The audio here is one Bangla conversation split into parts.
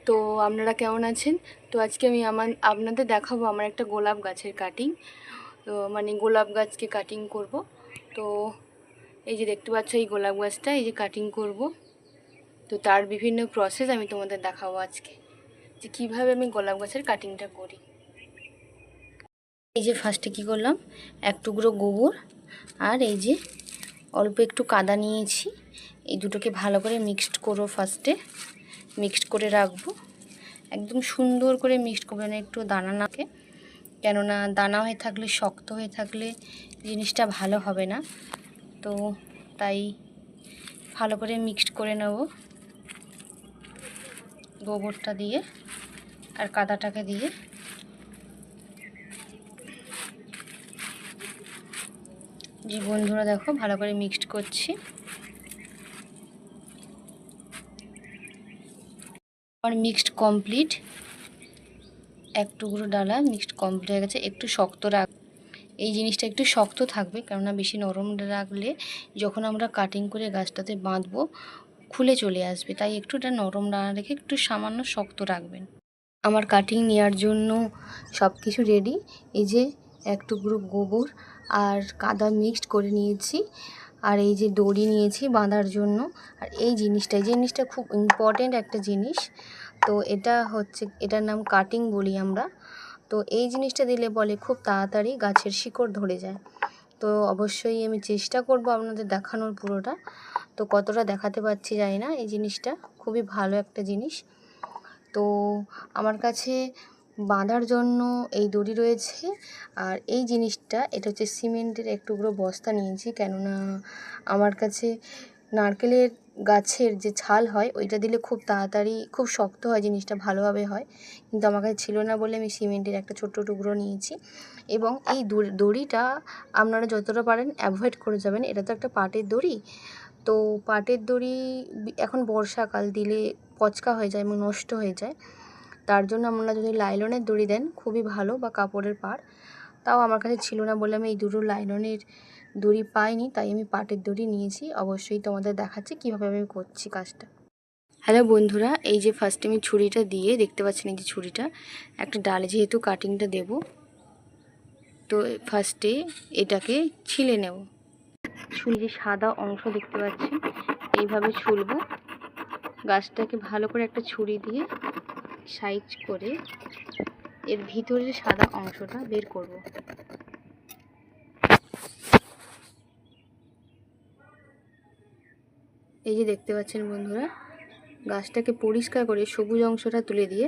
তো আপনারা কেমন আছেন? তো আজকে আমি আপনাদের দেখাবো আমার একটা গোলাপ গাছের কাটিং। তো মানে গোলাপ গাছকে কাটিং করব। তো এই যে দেখতে পাচ্ছ এই গোলাপ গাছটা এই যে কাটিং করব। তো তার বিভিন্ন প্রসেস আমি তোমাদের দেখাবো আজকে, যে কীভাবে আমি গোলাপ গাছের কাটিংটা করি। এই যে ফার্স্টে কী করলাম, এক টুকরো গোবর আর এই যে অল্প একটু কাদা নিয়েছি, এই দুটোকে ভালো করে মিক্সড করো। ফার্স্টে মিক্সড করে রাখবো, একদম সুন্দর করে মিক্সড করবে না, একটু দানা নাকে, কেননা দানা হয়ে থাকলে, শক্ত হয়ে থাকলে জিনিসটা ভালো হবে না। তো তাই ভালো করে মিক্সড করে নেব গোবরটা দিয়ে আর কাদাটাকে দিয়ে। যে বন্ধুরা দেখো ভালো করে মিক্সড করছি। আমার মিক্সড কমপ্লিট, এক টুকরো ডালা মিক্সড কমপ্লিট হয়ে গেছে। একটু শক্ত রাখ, এই জিনিসটা একটু শক্ত থাকবে, কেননা বেশি নরম রাখলে যখন আমরা কাটিং করে গাছটাতে বাঁধবো খুলে চলে আসবে, তাই একটু এটা নরম না রেখে একটু সামান্য শক্ত রাখবেন। আমার কাটিং নেওয়ার জন্য সব কিছু রেডি। এই যে এক টুকরো গোবর আর কাদা মিক্সড করে নিয়েছি, আর এই যে দড়ি নিয়েছি বাঁধার জন্য। আর এই জিনিসটা খুব ইম্পর্টেন্ট একটা জিনিস। তো এটা হচ্ছে, এটার নাম কাটিং বলি আমরা। তো এই জিনিসটা দিলে বলে খুব তাড়াতাড়ি গাছের শিকড় ধরে যায়। তো অবশ্যই আমি চেষ্টা করব আপনাদের দেখানোর পুরোটা। তো কতটা দেখাতে পারছি জানি না, এই জিনিসটা খুবই ভালো একটা জিনিস। তো আমার কাছে বাঁধার জন্য এই দড়ি রয়েছে, আর এই জিনিসটা এটা হচ্ছে সিমেন্টের এক টুকরো বস্তা নিয়েছি, কেননা আমার কাছে নারকেলের গাছের যে ছাল হয় ওইটা দিলে খুব তাড়াতাড়ি খুব শক্ত হয়, জিনিসটা ভালোভাবে হয়, কিন্তু আমার কাছে ছিল না বলে আমি সিমেন্টের একটা ছোট্ট টুকরো নিয়েছি। এবং এই দড়িটা আপনারা যতটা পারেন অ্যাভয়েড করে যাবেন, এটা তো একটা পাটের দড়ি। তো পাটের দড়ি এখন বর্ষাকাল দিলে পচকা হয়ে যায় এবং নষ্ট হয়ে যায়। তার জন্য আপনারা যদি লাইলনের দড়ি দেন খুবই ভালো, বা কাপড়ের পাড়। তাও আমার কাছে ছিল না বলে আমি এই দুটো লাইলনের দড়ি পাইনি, তাই আমি পাটের দড়ি নিয়েছি। অবশ্যই তোমাদের দেখাচ্ছি কীভাবে আমি করছি কাজটা। হ্যালো বন্ধুরা, এই যে ফার্স্টে আমি ছুরিটা দিয়ে, দেখতে পাচ্ছেন এই যে ছুরিটা একটা ডালে যেহেতু কাটিংটা দেব, তো ফার্স্টে এটাকে ছিলে নেব। ছুরি যে সাদা অংশ দেখতে পাচ্ছেন এইভাবে ছুলব। গাছটাকে ভালো করে একটা ছুরি দিয়ে সাইজ করে এর ভিতরে সাদা অংশটা বের করব। এই যে দেখতে পাচ্ছেন বন্ধুরা, গাছটাকে পরিষ্কার করে সবুজ অংশটা তুলে দিয়ে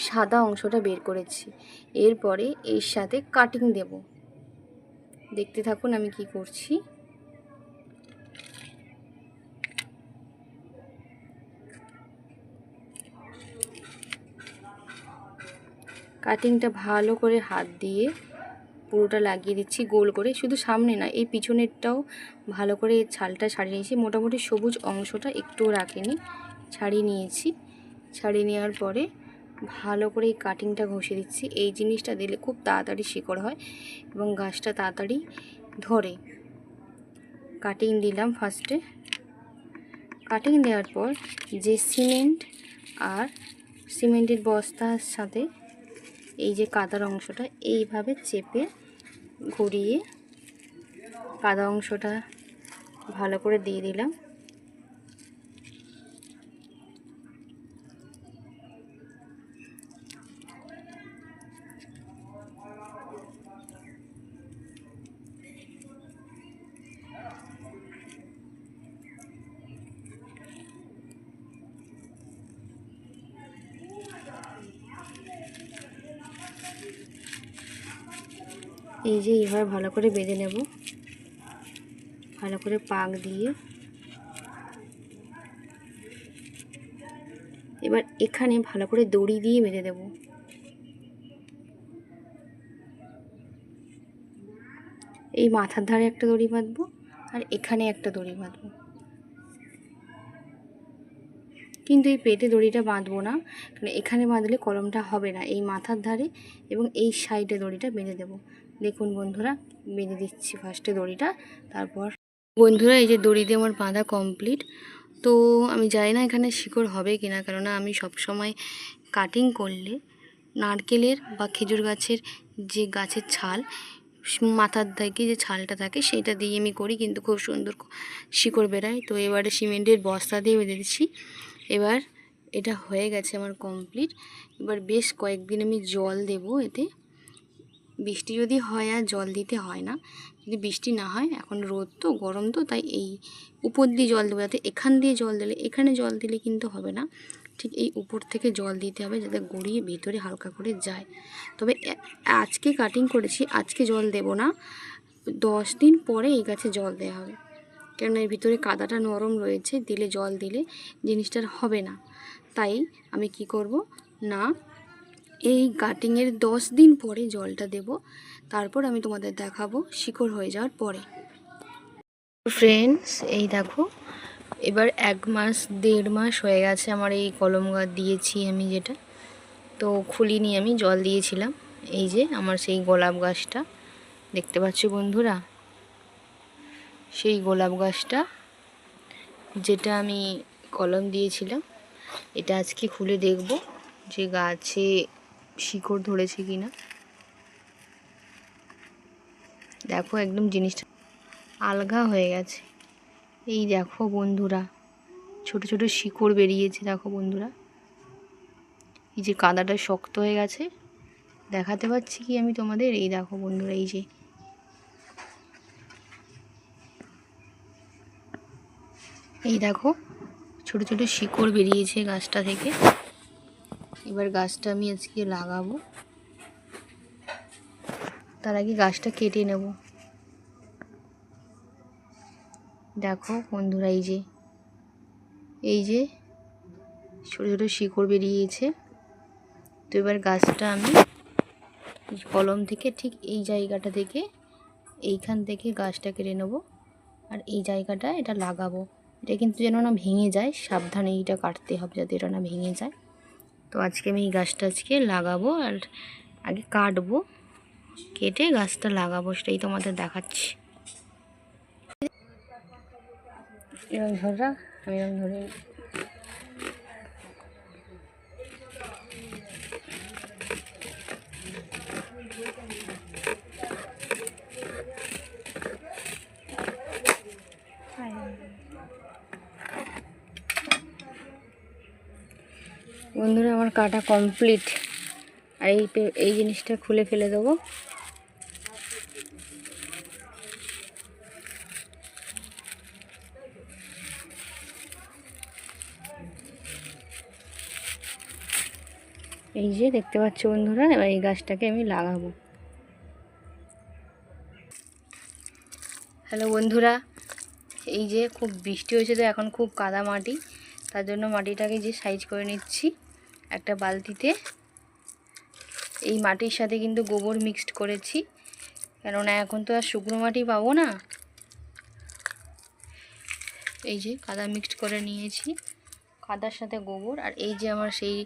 সাদা অংশটা বের করেছি। এরপরে এর সাথে কাটিং দেব। দেখতে থাকুন আমি কি করছি। কাটিংটা ভালো করে হাত দিয়ে পুরোটা লাগিয়ে দিচ্ছি গোল করে, শুধু সামনে না এই পিছনেরটাও ভালো করে এই ছালটা ছাড়িয়ে নিয়েছি। মোটামুটি সবুজ অংশটা একটুও রাখিনি, ছাড়িয়ে নিয়েছি। ছাড়িয়ে নেওয়ার পরে ভালো করে এই কাটিংটা ঘষে দিচ্ছি। এই জিনিসটা দিলে খুব তাড়াতাড়ি শিকড় হয় এবং গাছটা তাড়াতাড়ি ধরে। কাটিং দিলাম ফার্স্টে। কাটিং দেওয়ার পর যে সিমেন্ট আর সিমেন্টের বস্তার সাথে এই যে কাদার অংশটা এইভাবে চেপে ঘুরিয়ে কাদা অংশটা ভালো করে দিয়ে দিলাম। এই যে এইভাবে ভালো করে বেঁধে নেব, ভালো করে পাক দিয়ে। এবার এখানে ভালো করে দড়ি দিয়ে বেঁধে দেব। এই মাথার ধারে একটা দড়ি বাঁধবো আর এখানে একটা দড়ি বাঁধবো, কিন্তু এই পেটে দড়িটা বাঁধবো না, কারণ এখানে বাঁধলে কলমটা হবে না। এই মাথার ধারে এবং এই সাইডে দড়িটা বেঁধে দেব। দেখুন বন্ধুরা, বেঁধে দিচ্ছি ফার্স্টে দড়িটা। তারপর বন্ধুরা এই যে দড়ি দিয়ে আমার বাঁধা কমপ্লিট। তো আমি জানি না এখানে শিকড় হবে কিনা, কেননা আমি সব সময় কাটিং করলে নারকেলের বা খেজুর গাছের যে গাছের ছাল মাথার দিকে যে ছালটা থাকে সেটা দিয়ে আমি করি, কিন্তু খুব সুন্দর শিকড় বেরায়। তো এবারে সিমেন্টের বস্তা দিয়ে বেঁধে দিচ্ছি। এবার এটা হয়ে গেছে আমার কমপ্লিট। এবার বেশ কয়েকদিন আমি জল দেব এতে। বৃষ্টি যদি হয় আর জল দিতে হয় না, যদি বৃষ্টি না হয়, এখন রোদ তো গরম তো, তাই এই উপর দিয়ে জল দেবো, যাতে এখান দিয়ে জল দিলে, এখানে জল দিলে কিন্তু হবে না, ঠিক এই উপর থেকে জল দিতে হবে যাতে গড়িয়ে ভিতরে হালকা করে যায়। তবে আজকে কাটিং করেছি, আজকে জল দেব না, 10 দিন পরে এই গাছে জল দেওয়া হবে, কেননা এর ভিতরে কাদাটা নরম রয়েছে, দিলে জল দিলে জিনিসটার হবে না। তাই আমি কি করব না, এই কাটিংয়ের 10 দিন পরে জলটা দেব, তারপর আমি তোমাদের দেখাবো শিকড় হয়ে যাওয়ার পরে। ফ্রেন্ডস, এই দেখো এবার 1 মাস 1.5 মাস হয়ে গেছে আমার এই কলম গাছ দিয়েছি আমি, যেটা তো খুলিনি, আমি জল দিয়েছিলাম। এই যে আমার সেই গোলাপ গাছটা দেখতে পাচ্ছ বন্ধুরা, সেই গোলাপ গাছটা যেটা আমি কলম দিয়েছিলাম, এটা আজকে খুলে দেখব যে গাছে শিকড় ধরেছে কিনা। দেখো একদম জিনিসটা আলগা হয়ে গেছে। এই দেখো বন্ধুরা, ছোট ছোট শিকড় বেরিয়েছে। দেখো বন্ধুরা, এই যে কাদাটা শক্ত হয়ে গেছে, দেখাতে পাচ্ছি কি আমি তোমাদের? এই দেখো বন্ধুরা, এই যে এই দেখো ছোট ছোট শিকড় বেরিয়েছে গাছটা থেকে। এবার গাছটা আমি আজকে লাগাবো, তার আগে গাছটা কেটে নেব। দেখো বন্ধুরা, এই যে ছোট ছোট শিকড় বেরিয়েছে। তো এবার গাছটা আমি কলম থেকে ঠিক এই জায়গাটা থেকে, এইখান থেকে গাছটা কেটে নেব, আর এই জায়গাটা এটা লাগাবো। এটা কিন্তু যেন না ভেঙে যায়, সাবধানে এটা কাটতে হবে যাতে এটা না ভেঙে যায়। তো আজকে আমি এই গাছটা আজকে লাগাবো, আর আগে কাটবো, কেটে গাছটা লাগাবো, সেটাই তোমাদের দেখাচ্ছি। এরকম ধরে রাখ, আমি এরকম ধরে বন্ধুরা, আমার কাটা কমপ্লিট। আর এই জিনিসটা খুলে ফেলে দেবো। এই যে দেখতে পাচ্ছ বন্ধুরা, এবার এই গাছটাকে আমি লাগাবো। হ্যালো বন্ধুরা, এই যে খুব বৃষ্টি হয়েছে, তো এখন খুব কাদা মাটি, তার জন্য মাটিটাকে যে সাইজ করে নিচ্ছি একটা বালতিতে। এই মাটির সাথে কিন্তু গোবর মিক্সড করেছি, কেননা এখন তো আর শুকনো মাটি পাবো না। এই যে কাদা মিক্সড করে নিয়েছি, কাদার সাথে গোবর। আর এই যে আমার সেই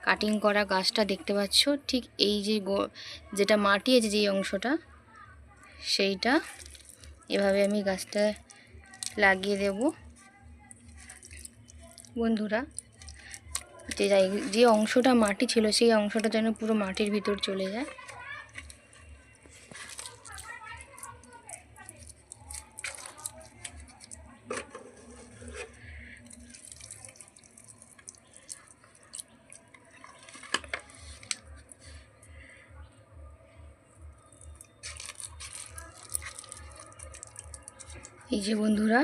কাটিং করা গাছটা দেখতে পাচ্ছ, ঠিক এই যে যেটা মাটি আছে যেই অংশটা, সেইটা এভাবে আমি গাছটা লাগিয়ে দেব বন্ধুরা। যে অংশটা মাটি ছিল সেই অংশটা যেন পুরো মাটির ভিতর চলে যায়। এই যে বন্ধুরা,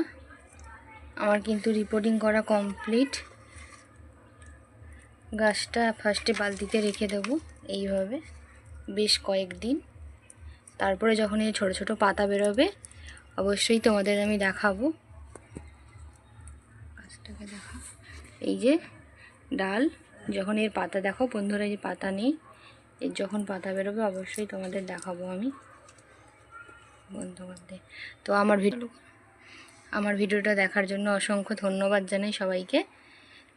আমার কিন্তু রিপোর্টিং করা কমপ্লিট। গাছটা ফার্স্টে বালতিতে রেখে দেব এইভাবে বেশ কয়েকদিন, তারপরে যখন এই ছোট ছোট পাতা বেরোবে অবশ্যই তোমাদের আমি দেখাবো। গাছটাকে দেখা, এই যে ডাল, যখন এর পাতা দেখো বন্ধুরা, এই যে পাতা নেই, এর যখন পাতা বেরোবে অবশ্যই তোমাদের দেখাবো আমি বন্ধ করতে। তো আমার ভিডিওটা দেখার জন্য অসংখ্য ধন্যবাদ জানাই সবাইকে।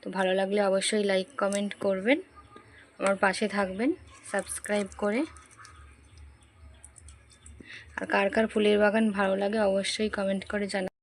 তো ভালো লাগলে অবশ্যই লাইক কমেন্ট করবেন, আমার পাশে থাকবেন সাবস্ক্রাইব করে। আর কার কার ফুলের বাগান ভালো লাগে অবশ্যই কমেন্ট করে জানাবেন।